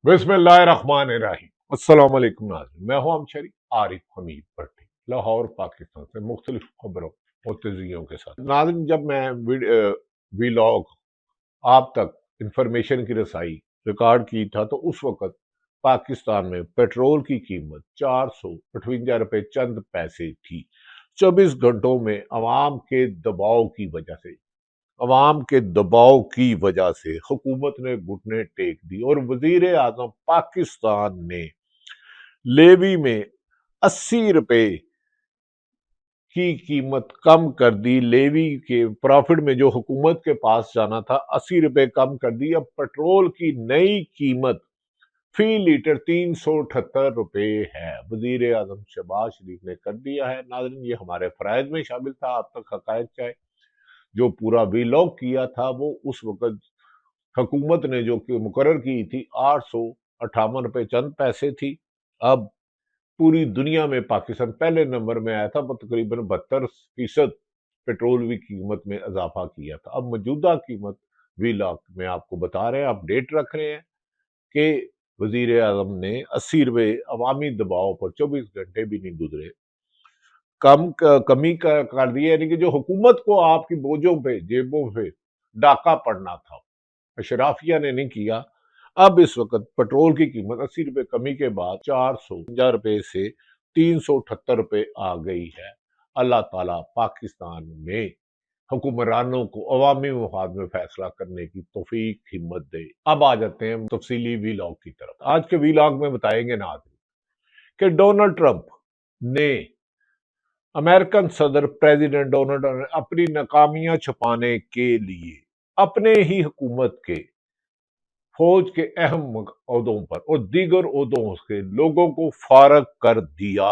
बिस्मिल्लाहिर्रहमानिर्रहीम। अस्सलाम वालेकुम नाज़रीन, मैं हूं अमशरी आरिफ हमीद भट्टी, लाहौर पाकिस्तान से मुख्तलिफ खबरों और तजियों के साथ। नाज़रीन, जब मैं वीलॉग आप तक इंफॉर्मेशन की रसाई रिकॉर्ड की था तो उस वक्त पाकिस्तान में पेट्रोल की कीमत 458 रुपये चंद पैसे थी। 24 घंटों में अवाम के दबाव की वजह से हुकूमत ने घुटने टेक दी और वजीर आजम पाकिस्तान ने लेवी में 80 रुपए की कीमत कम कर दी। लेवी के प्रॉफिट में जो हुकूमत के पास जाना था 80 रुपए कम कर दी। अब पेट्रोल की नई कीमत फी लीटर 378 रुपए है। वजीर आजम शहबाज शरीफ ने कर दिया है। नाज़रीन, ये हमारे फराइज में शामिल था। आप तक हकायक चाहे जो पूरा वीलॉग किया था वो उस वक्त हुकूमत ने जो कि मुकर्रर की थी 858 रुपये चंद पैसे थी। अब पूरी दुनिया में पाकिस्तान पहले नंबर में आया था, वो तकरीबन 72% पेट्रोल की कीमत में इजाफा किया था। अब मौजूदा कीमत वीलॉग में आपको बता रहे हैं, अपडेट रख रहे हैं कि वजीर आजम ने 80 रुपये अवामी दबाव पर 24 घंटे भी नहीं गुजरे कमी कर दी है। यानी कि जो हुकूमत को आपकी बोझों पे जेबों पे डाका पड़ना था, अशराफिया ने नहीं किया। अब इस वक्त पेट्रोल की कीमत 80 रुपए कमी के बाद 450 रुपए से 378 रुपए आ गई है। अल्लाह ताला पाकिस्तान में हुक्मरानों को अवामी मफाद में फैसला करने की तौफीक हिम्मत दे। अब आ जाते हैं तफसीली वीलॉग की तरफ। आज के वीलॉग में बताएंगे नाज़रीन कि डोनाल्ड ट्रंप ने अमेरिकन सदर प्रेसिडेंट डोनाल्ड ट्रंप ने अपनी नाकामियां छुपाने के लिए अपने ही हुकूमत के फौज के अहम ओहदों पर और दीगर ओहदों के लोगों को फारग कर दिया।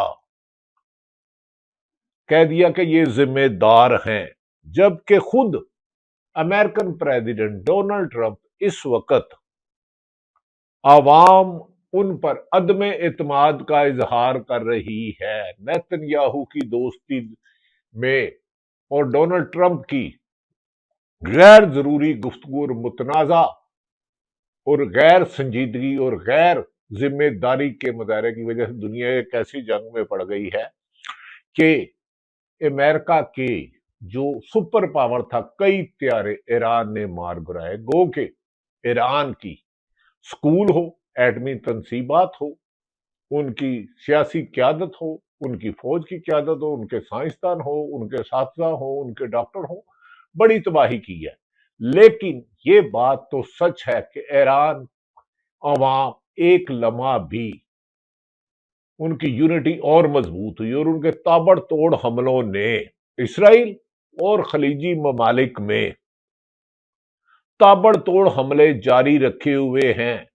कह दिया कि ये जिम्मेदार हैं, जबकि खुद अमेरिकन प्रेसिडेंट डोनाल्ड ट्रंप इस वक्त आवाम उन पर अदम एतमाद का इजहार कर रही है। नेतन्याहू की दोस्ती में और डोनाल्ड ट्रंप की गैर जरूरी गुफ्तगू और मुतनाज़ा और गैर संजीदगी और गैर जिम्मेदारी के मुजाहरे की वजह से दुनिया एक ऐसी जंग में पड़ गई है कि अमेरिका के जो सुपर पावर था कई त्यारे ईरान ने मार गिराए। गो के ईरान की स्कूल हो, एटमी तनसीबात हो, उनकी सियासी क्यादत हो, उनकी फौज की क्यादत हो, उनके साइंसदान हो, उनके साथीजा हो, उनके डॉक्टर हो, बड़ी तबाही की है। लेकिन ये बात तो सच है कि ईरान अवाम एक लम्हा भी उनकी यूनिटी और मजबूत हुई और उनके ताबड़तोड़ हमलों ने इसराइल और खलीजी ममालिक में ताबड़तोड़ हमले जारी रखे हुए हैं।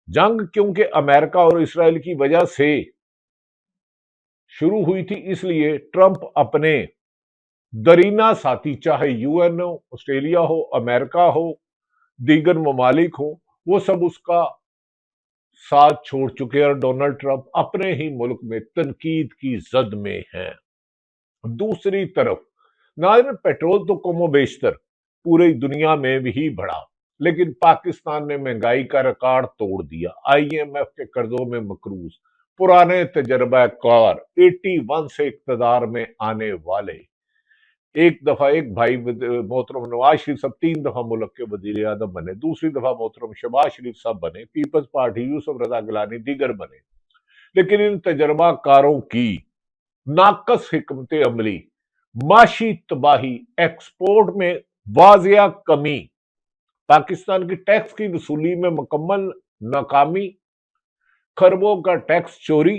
जंग क्योंकि अमेरिका और इसराइल की वजह से शुरू हुई थी, इसलिए ट्रंप अपने दरीना साथी, चाहे यूएन हो, ऑस्ट्रेलिया हो, अमेरिका हो, दीगर ममालिक हो, वो सब उसका साथ छोड़ चुके हैं और डोनाल्ड ट्रंप अपने ही मुल्क में तनकीद की जद में हैं। दूसरी तरफ नाज़रीन, पेट्रोल तो कमो बेशतर पूरी दुनिया में भी बढ़ा, लेकिन पाकिस्तान ने महंगाई का रिकॉर्ड तोड़ दिया। आईएमएफ के कर्जों में मकरूज पुराने तजर्बा कार 81 से इक्तदार में आने वाले एक दफा एक भाई मोहतरम नवाज शरीफ साहब 3 दफा मुल्क के वजीर आजम बने, दूसरी दफा मोहतरम शहबाज शरीफ साहब बने, पीपल्स पार्टी यूसुफ रजा गिलानी दीगर बने। लेकिन इन तजर्बा कारों की नाकस हिकमत अमली, माशी तबाही, एक्सपोर्ट में वाजिया कमी, पाकिस्तान की टैक्स की वसूली में मुकम्मल नाकामी, खरबों का टैक्स चोरी,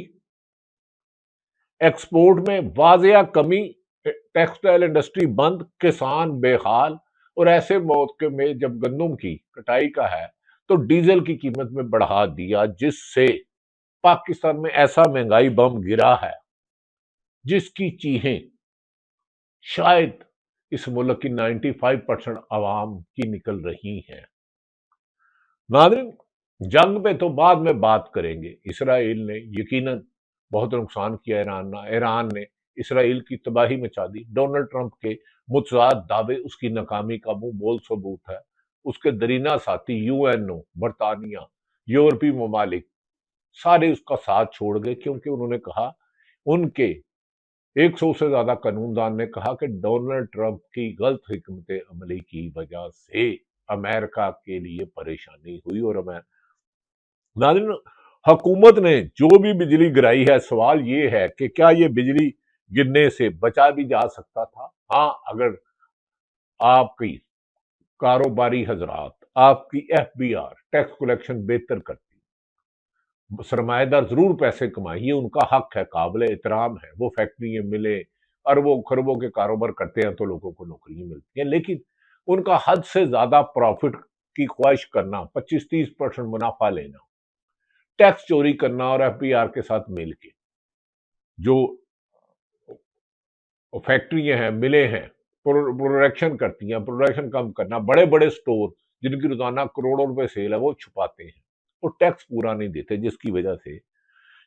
एक्सपोर्ट में वाजिया कमी, टेक्सटाइल इंडस्ट्री बंद, किसान बेहाल। और ऐसे मौके में जब गंदम की कटाई का है तो डीजल की कीमत में बढ़ा दिया, जिससे पाकिस्तान में ऐसा महंगाई बम गिरा है जिसकी चीखें शायद इस मुल्क की 95% आवाम की निकल रही हैं। नाज़रीन, जंग पे तो बाद में बात करेंगे। इसराइल ने यकीनन बहुत नुकसान किया, ईरान ने इसराइल की तबाही मचा दी। डोनाल्ड ट्रंप के मुतज़ाद दावे उसकी नाकामी का मुंह बोल सबूत है। उसके दरीना साथी यूएनओ, बरतानिया, यूरोपीय ममालिक सारे उसका साथ छोड़ गए, क्योंकि उन्होंने कहा, उनके 100 से ज्यादा कानूनदान ने कहा कि डोनाल्ड ट्रंप की गलत हिकमत अमली की वजह से अमेरिका के लिए परेशानी हुई। और नाज़रीन, हुकूमत ने जो भी बिजली गिराई है, सवाल ये है कि क्या ये बिजली गिरने से बचा भी जा सकता था? हाँ, अगर आपकी कारोबारी हजरात, आपकी एफबीआर टैक्स कलेक्शन बेहतर करती, सरमाएदार जरूर पैसे कमाए, ये उनका हक है, काबिल एहतराम है, वो फैक्ट्री मिले, अरबों खरबों के कारोबार करते हैं तो लोगों को नौकरियां मिलती हैं, लेकिन उनका हद से ज्यादा प्रॉफिट की ख्वाहिश करना, 25-30% मुनाफा लेना, टैक्स चोरी करना और एफबीआर के साथ मिल के जो फैक्ट्रियां हैं, मिले हैं, प्रोडक्शन करती हैं, प्रोडक्शन कम करना, बड़े बड़े स्टोर जिनकी रोजाना करोड़ों रुपए सेल है वो छुपाते हैं, वो टैक्स पूरा नहीं देते, जिसकी वजह से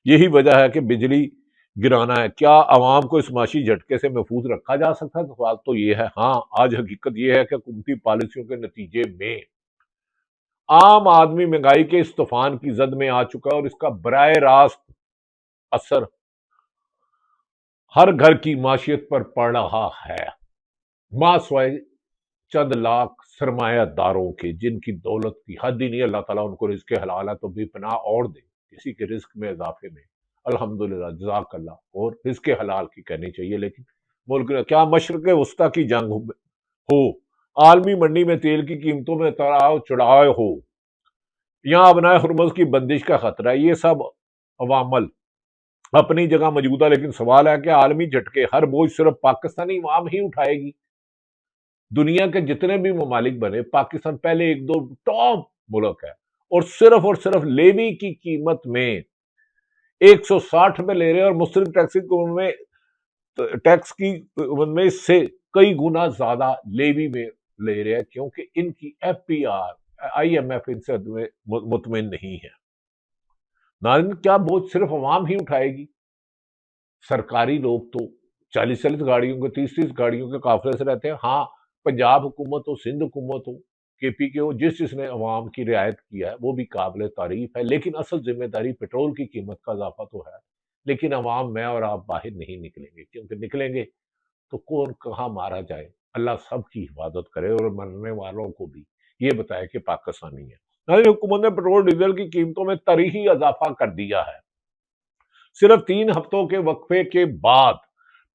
यही वजह है कि बिजली गिराना है। क्या आवाम को इस माशी झटके से महफूज रखा जा सकता है? तो सवाल तो ये है। हाँ, आज हकीकत ये है कि हुकूमती पॉलिसियों के नतीजे में आम आदमी महंगाई के इस तूफान की जद में आ चुका है और इसका बराह रास्त असर हर घर की माशियत पर पड़ रहा है। मां स्वय चंद लाख सरमायादारों के, जिनकी दौलत की हद ही नहीं, अल्लाह ताला उनको रिस्क हलाल है तो बेपनाह और दे, किसी के रिस्क में इजाफे में अल्हम्दुलिल्लाह, जज़ाकल्लाह। और रिस्क हलाल की करनी चाहिए, लेकिन मुल्क में क्या मशरक़ वस्ता की जंग हो, आलमी मंडी में तेल की कीमतों में उतार चढ़ाव हो, यहाँ अबनाए हुर्मुज़ की बंदिश का खतरा है, ये सब अवामल अपनी जगह मौजूद है, लेकिन सवाल है कि आलमी झटके हर बोझ सिर्फ पाकिस्तानी अवाम ही उठाएगी? दुनिया के जितने भी ममालिक बने, पाकिस्तान पहले एक दो टॉप मुल्क है, और सिर्फ लेवी की कीमत में 160 रुपए ले रहे हैं, और मुस्लिम टैक्स की में इससे कई गुना ज्यादा लेवी में ले रहे हैं, क्योंकि इनकी एफपीआर आईएमएफ इनसे मुतमिन नहीं है। नाज़रीन, क्या बोझ सिर्फ अवाम ही उठाएगी? सरकारी लोग तो 40-40 गाड़ियों के, 30-30 गाड़ियों के काफिले से रहते हैं। हाँ, पंजाब हुकूमत हो, सिंध हुकूमत हो, केपी के हो, जिसने अवाम की रियायत किया है वो भी काबिल तारीफ है, लेकिन असल जिम्मेदारी पेट्रोल की कीमत का इजाफा तो है। लेकिन अवाम, मैं और आप बाहर नहीं निकलेंगे, क्योंकि निकलेंगे तो कौन कहाँ मारा जाए, अल्लाह सबकी हिफाजत करे और मरने वालों को भी ये बताए कि पाकिस्तानी है। हुकूमत ने पेट्रोल डीजल की कीमतों में तारीखी इजाफा कर दिया है। सिर्फ 3 हफ्तों के वक्फे के बाद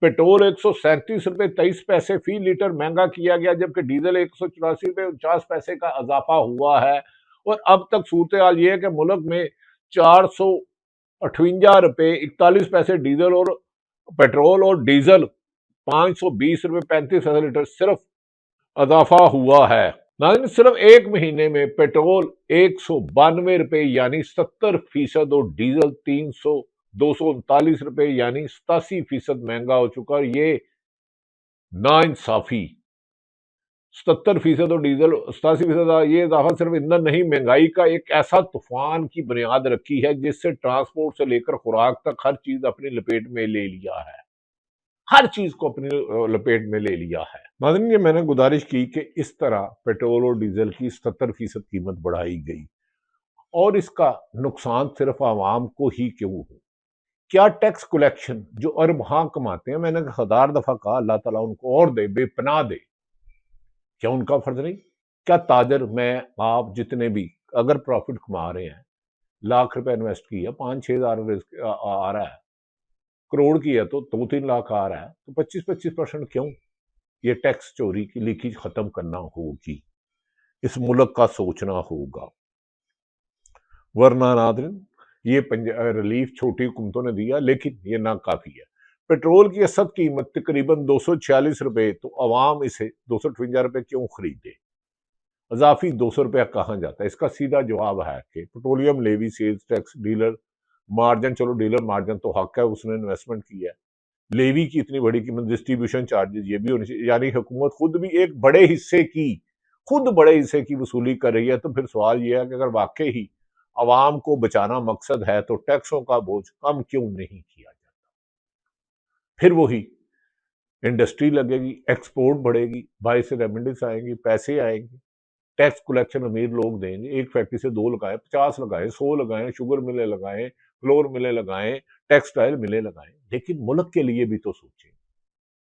पेट्रोल 137 रुपए 23 पैसे फी लीटर महंगा किया गया, जबकि डीजल 184 रुपए 49 पैसे का इजाफा हुआ है। और अब तक सूरत हाल ये है कि मुल्क में 458 रुपए 41 पैसे डीजल और पेट्रोल और डीजल 520 रुपए 35 पैसे लीटर सिर्फ इजाफा हुआ है। नाज़रीन, सिर्फ एक महीने में पेट्रोल 192 रुपए यानी 70% और डीजल 239 रुपए यानी 87% महंगा हो चुका है। ये नाइंसाफी 77% और डीजल 87%, ये इजाफा सिर्फ ईंधन नहीं, महंगाई का एक ऐसा तूफान की बुनियाद रखी है जिससे ट्रांसपोर्ट से लेकर खुराक तक हर चीज अपनी लपेट में ले लिया है, हर चीज को अपनी लपेट में ले लिया है। नाज़रीन, ये मैंने गुजारिश की कि इस तरह पेट्रोल और डीजल की 70% कीमत बढ़ाई गई, और इसका नुकसान सिर्फ आवाम को ही क्यों हो? क्या टैक्स कलेक्शन जो अरब हाँ कमाते हैं, मैंने 1000 दफा कहा, अल्लाह ताला उनको और दे, बेपनाह दे, क्या उनका फर्ज नहीं? क्या ताजर, मैं, आप जितने भी अगर प्रॉफिट कमा रहे हैं, लाख रुपए इन्वेस्ट किया, 5-6 हजार आ रहा है, करोड़ की है तो 2-3 लाख आ रहा है, तो 25-25% क्यों? ये टैक्स चोरी की लीकेज खत्म करना होगी, इस मुल्क का सोचना होगा, वरना नादरिन ये रिलीफ छोटी हुकूमतों ने दिया, लेकिन ये नाकाफी है। पेट्रोल की असद कीमत तकरीबन 246 रुपए, तो अवाम इसे 258 रुपए क्यों खरीदे? अजाफी 200 रुपया कहाँ जाता है? इसका सीधा जवाब है कि petroleum levy, sales tax, dealer margin, चलो डीलर मार्जिन तो हक है, उसने इन्वेस्टमेंट किया है, लेवी की इतनी बड़ी कीमत, डिस्ट्रीब्यूशन चार्जेस ये भी होनी चाहिए, यानी हुकूमत खुद भी एक बड़े हिस्से की वसूली कर रही है। तो फिर सवाल यह है कि अगर वाकई ही अवाम को बचाना मकसद है तो टैक्सों का बोझ कम क्यों नहीं किया जाता? फिर वही इंडस्ट्री लगेगी, एक्सपोर्ट बढ़ेगी, बाहर से रेमिडेंस आएंगी, पैसे आएंगे, टैक्स कलेक्शन अमीर लोग देंगे, एक फैक्ट्री से 2 लगाएं, 50 लगाएं, 100 लगाएं, शुगर मिलें लगाएं, फ्लोर मिलें लगाएं, टेक्सटाइल मिलें लगाएं, लेकिन मुल्क के लिए भी तो सोचें।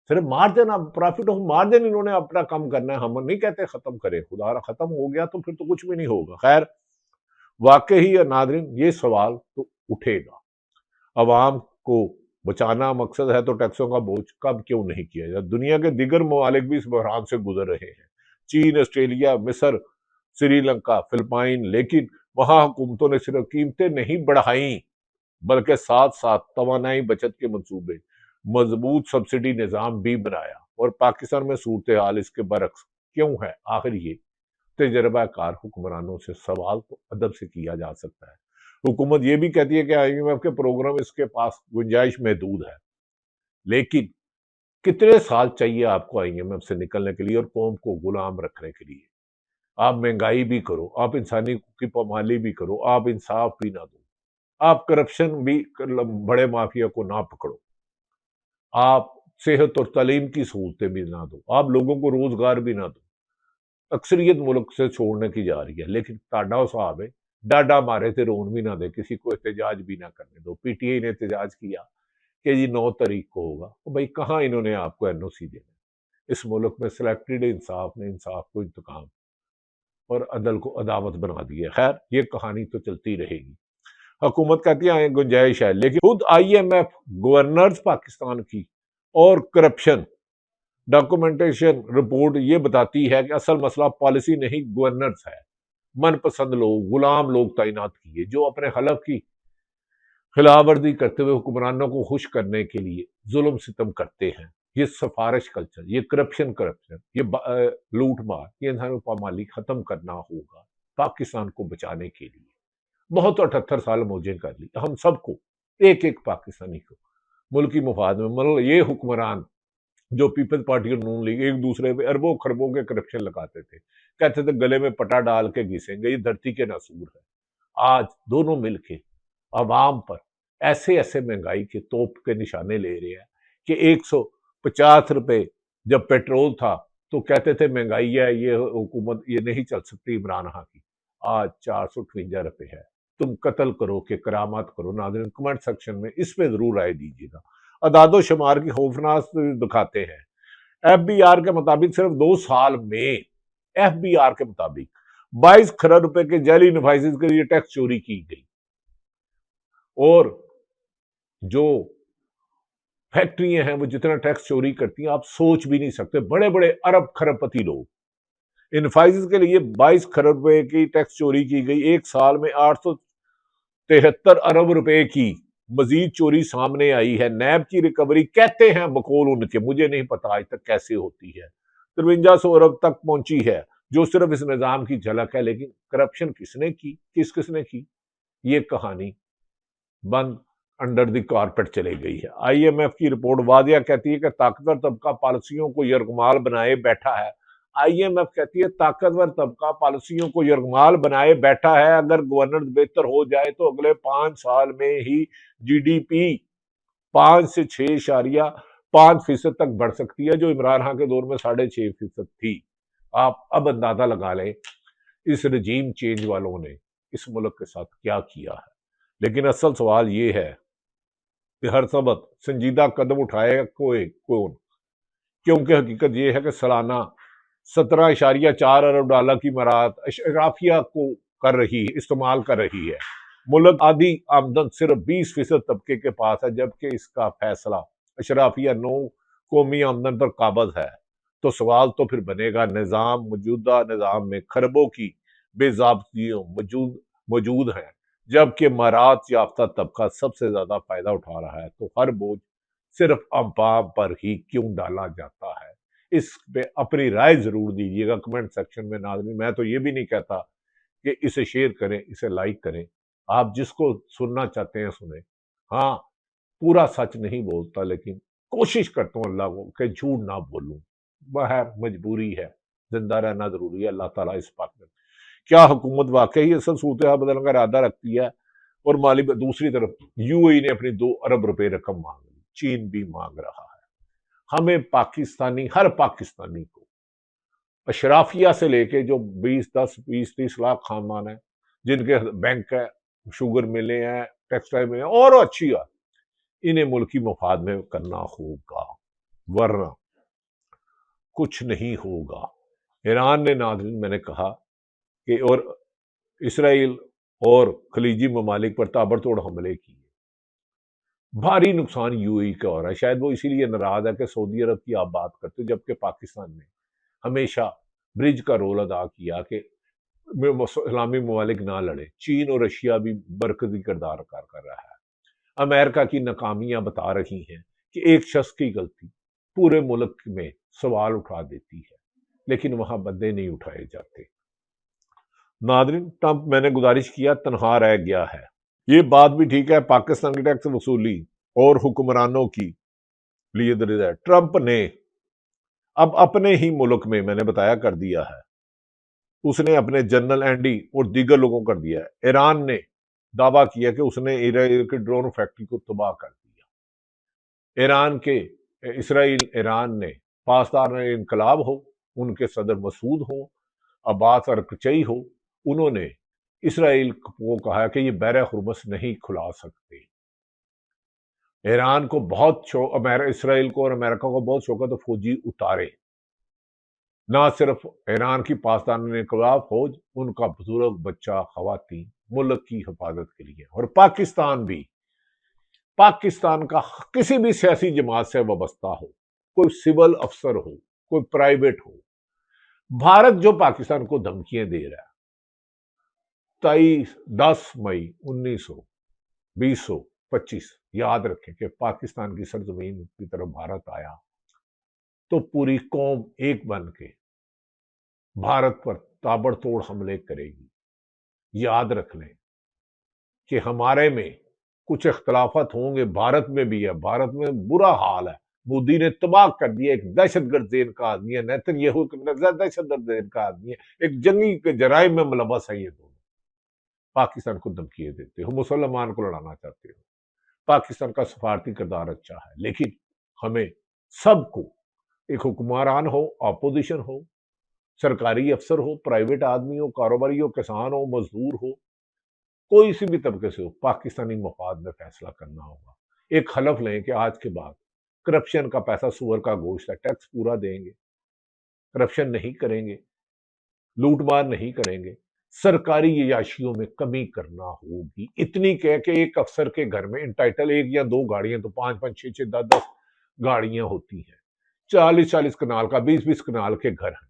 सिर्फ मार्जिन, अब प्रॉफिट ऑफ मार्जिन इन्होंने अपना कम करना है। हम नहीं कहते खत्म करें, खुदा खत्म हो गया तो फिर तो कुछ भी नहीं होगा। खैर, वाकई नादरीन ये सवाल तो उठेगा। अवाम को बचाना मकसद है तो टैक्सों का बोझ कब क्यों नहीं किया जाए। दुनिया के दीगर ममालिक भी इस बहरान से गुजर रहे हैं, चीन, ऑस्ट्रेलिया, मिस्र, श्रीलंका, फिलिपाइन, लेकिन वहां हुकूमतों ने सिर्फ कीमतें नहीं बढ़ाई बल्कि साथ साथ तवानाई बचत के मंसूबे, मजबूत सब्सिडी निजाम भी बनाया। और पाकिस्तान में सूरत हाल इसके बरक्स क्यों है? आखिर ये तजर्बाकार हुक्मरानों से सवाल तो अदब से किया जा सकता है। हुकूमत ये भी कहती है कि IMF के प्रोग्राम इसके पास गुंजाइश महदूद है, लेकिन कितने साल चाहिए आपको IMF से निकलने के लिए और कौम को गुलाम रखने के लिए? आप महंगाई भी करो, आप इंसानी की पामाली भी करो, आप इंसाफ भी ना दो, आप करप्शन भी बड़े माफिया को ना पकड़ो, आप सेहत और तालीम की सहूलतें भी ना दो, आप लोगों को रोजगार भी ना दो। अक्सरियत मुल्क से छोड़ने की जा रही है, लेकिन टाडा साहब है, डाडा मारे थे रोन भी ना दे, किसी को एहतजाज भी ना करने दो। PTI ने एहतजाज किया कि जी 9 तारीख को होगा, तो भाई कहाँ इन्होंने आपको NOC देना? इस मुल्क में सिलेक्टेड इंसाफ ने इंसाफ को इंतकाम और अदल को अदावत बना दी है। खैर, ये कहानी तो चलती रहेगी। हुकूमत कहती है गुंजाइश है, लेकिन खुद IMF, गवर्नर्स पाकिस्तान की और करप्शन डॉक्यूमेंटेशन रिपोर्ट ये बताती है कि असल मसला पॉलिसी नहीं, गवर्नर्स है। मनपसंद लोग, गुलाम लोग तैनात किए जो अपने हलफ की खिलाफवर्जी करते हुए हुक्मरानों को खुश करने के लिए जुल्म सितम करते हैं। ये सिफारिश कल्चर, ये करप्शन, ये लूट मार, ये इंसानों पामाली खत्म करना होगा पाकिस्तान को बचाने के लिए। बहुत 78 साल मौजें कर ली हम सबको, एक एक पाकिस्तानी को मुल्क की मुफाद में। मतलब ये हुक्मरान जो पीपल्स पार्टी और नून लीग एक दूसरे पे अरबों खरबों के करप्शन लगाते थे, कहते थे गले में पटा डाल के घिसेंगे, ये धरती के नासूर है। आज दोनों मिलके अवाम पर ऐसे ऐसे महंगाई के तोप के निशाने ले रहे हैं कि 150 रुपए जब पेट्रोल था तो कहते थे महंगाई है, ये हुकूमत ये नहीं चल सकती इमरान खान की। आज 458 रुपए है। तुम कत्ल करो कि करामात करो। नाज़रीन, कमेंट सेक्शन में इस पे जरूर राय दीजिएगा। अदादो शुमार की खौफनाक दिखाते हैं। FBR के मुताबिक सिर्फ 2 साल में FBR के मुताबिक 22 खरब रुपए के जाली डिवाइसेस के लिए टैक्स चोरी की गई। और जो फैक्ट्रियां हैं वो जितना टैक्स चोरी करती हैं आप सोच भी नहीं सकते। बड़े बड़े अरब खरबपति लोग, इन्फाइसिस के लिए 22 खरब रुपए की टैक्स चोरी की गई। एक साल में 873 अरब रुपए की मजीद चोरी सामने आई है। नैब की रिकवरी कहते हैं बकौल उनके, मुझे नहीं पता आज तक कैसे होती है, 5300 अरब तक पहुंची है, जो सिर्फ इस निजाम की झलक है। लेकिन करप्शन किसने की, किसने की, ये कहानी बंद अंडर द कारपेट चली गई है। IMF की रिपोर्ट वादिया कहती है कि ताकतवर तबका पॉलिसियों को यरगमाल बनाए बैठा है। IMF कहती है ताकतवर तबका पॉलिसियों को यरगमाल बनाए बैठा है। अगर गवर्नेंस बेहतर हो जाए तो अगले 5 साल में ही GDP 5 से 6.5% तक बढ़ सकती है, जो इमरान खान के दौर में 6.5% थी। आप अब अंदाजा लगा लें इस रजीम चेंज वालों ने इस मुल्क के साथ क्या किया है। लेकिन असल सवाल ये है कि हर सबक संजीदा कदम उठाएगा कौन? क्योंकि हकीकत यह है कि सालाना 17.4 अरब डॉलर की मराद अशराफिया को इस्तेमाल कर रही है। मुल्क आधी आमदन सिर्फ 20% तबके के पास है, जबकि इसका फैसला अशराफिया 9 कौमी आमदन पर काबज है। तो सवाल तो फिर बनेगा, मौजूदा निजाम में खरबों की बेजाब्तियों मौजूद है, जबकि मरात याफ्ता तबका सबसे ज्यादा फायदा उठा रहा है। तो हर बोझ सिर्फ अवाम पर ही क्यों डाला जाता है? इस पे अपनी राय जरूर दीजिएगा कमेंट सेक्शन में। नाज़रीन, मैं तो ये भी नहीं कहता कि इसे शेयर करें, इसे लाइक करें। आप जिसको सुनना चाहते हैं सुने। हाँ, पूरा सच नहीं बोलता, लेकिन कोशिश करता हूँ अल्लाह को कि झूठ ना बोलूं। बहर मजबूरी है, जिंदा रहना जरूरी है। अल्लाह ताला इस बात में, क्या हुकूमत वाकई असल सूरत हाल बदलने का इरादा रखती है? और माली दूसरी तरफ UAE ने अपनी 2 अरब रुपए रकम मांग ली, चीन भी मांग रहा है। हमें पाकिस्तानी, हर पाकिस्तानी को اشرافیہ سے لے کے جو 20 10 20 30 لاکھ خاندان ہیں جن کے بینک ہے، شوگر ملیں ہیں، ٹیکسٹائل ملیں ہیں، اور اچھی بات، انہیں ملکی مفاد میں کرنا ہوگا، ورنہ کچھ نہیں ہوگا۔ ایران نے، ناظرین میں نے کہا کہ، اور اسرائیل اور خلیجی ممالک پر تابڑ توڑ حملے کیے، بھاری نقصان یو اے کا ہو رہا ہے۔ شاید وہ اسی لیے ناراض ہے کہ سعودی عرب کی آپ بات کرتے، جبکہ پاکستان نے ہمیشہ برج کا رول ادا کیا کہ اسلامی ممالک نہ لڑے۔ چین اور رشیا بھی برکتی کردار ادا کر رہا ہے۔ امریکہ کی ناکامیاں بتا رہی ہیں کہ ایک شخص کی غلطی پورے ملک میں سوال اٹھا دیتی ہے، لیکن وہاں بندے نہیں اٹھائے جاتے۔ ناظرین، ٹرمپ، میں نے گزارش کیا، تنہا رہ گیا ہے۔ یہ بات بھی ٹھیک ہے، پاکستان کی ٹیکس وصولی اور حکمرانوں کی لیے درج ہے۔ ٹرمپ نے اب اپنے ہی ملک میں نے بتایا کر دیا ہے، اس نے اپنے جنرل اینڈی اور دیگر لوگوں کر دیا ہے۔ ایران نے دعویٰ کیا کہ اس نے اسرائیل کی ڈرون فیکٹری کو تباہ کر دیا۔ اسرائیل ایران نے پاسدار انقلاب ہو، ان کے صدر مسعود ہو، عباس ارکچئی ہو، انہوں نے اسرائیل کو کہا کہ یہ بحر ہرمز نہیں کھلا سکتے۔ ایران کو بہت شوق، اسرائیل کو اور امریکہ کو بہت شوق ہے تو فوجی اتارے، نہ صرف ایران کی پاسدار انقلاب فوج، ان کا بزرگ، بچہ، خواتین ملک کی حفاظت کے لیے۔ اور پاکستان بھی، پاکستان کا کسی بھی سیاسی جماعت سے وابستہ ہو، کوئی سول افسر ہو، کوئی پرائیویٹ ہو، بھارت جو پاکستان کو دھمکیاں دے رہا ہے، 10 مئی 2025 یاد رکھیں کہ پاکستان کی سرزمین کی طرف بھارت آیا تو پوری قوم ایک بن کے بھارت پر تابڑ توڑ حملے کرے گی۔ یاد رکھ لیں کہ ہمارے میں کچھ اختلافات ہوں گے، بھارت میں بھی ہے، بھارت میں برا حال ہے، مودی نے تباہ کر دیا، ایک دہشت گرد ذہن کا آدمی ہے، نیتن یہو دہشت گرد ذہن کا آدمی ہے، ایک جنگی کے جرائم میں ملوث ہے۔ یہ دونوں پاکستان کو دھمکیاں دیتے ہو، مسلمان کو لڑانا چاہتے ہو۔ پاکستان کا سفارتی کردار اچھا ہے، لیکن ہمیں سب کو، ایک حکمران ہو، اپوزیشن ہو، سرکاری افسر ہو، پرائیویٹ آدمی ہو، کاروباری ہو، کسان ہو، مزدور ہو، کوئی سی بھی طبقے سے ہو، پاکستانی مفاد میں فیصلہ کرنا ہوگا۔ ایک حلف لیں کہ آج کے بعد کرپشن کا پیسہ سور کا گوشت ہے، ٹیکس پورا دیں گے، کرپشن نہیں کریں گے، لوٹ مار نہیں کریں گے، سرکاری عیاشیوں میں کمی کرنا ہوگی۔ اتنی کہ ایک افسر کے گھر میں انٹائٹل 1 یا 2 گاڑیاں تو 5 5 6 6 10 10 گاڑیاں ہوتی ہیں، 40 40 کنال کا، 20 20 کنال کے گھر ہیں۔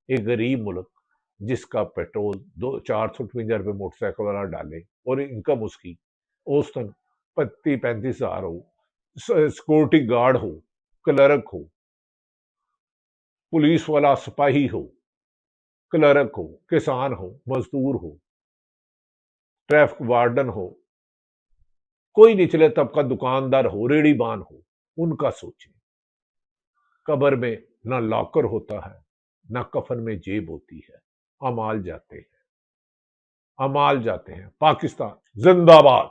ایک غریب ملک جس کا پیٹرول 458 روپے موٹر سائیکل والا ڈالے اور انکم اس کی اوسطاً 35,000 ہو، سیکورٹی گارڈ ہو، کلرک ہو، پولیس والا سپاہی ہو، کلرک ہو، کسان ہو، مزدور ہو، ٹریفک وارڈن ہو، کوئی نچلے طبقہ دکاندار ہو، ریڑی بان ہو، ان کا سوچیں۔ قبر میں نہ لاکر ہوتا ہے، نہ کفن میں جیب ہوتی ہے، اعمال جاتے ہیں، اعمال جاتے ہیں۔ پاکستان زندہ باد۔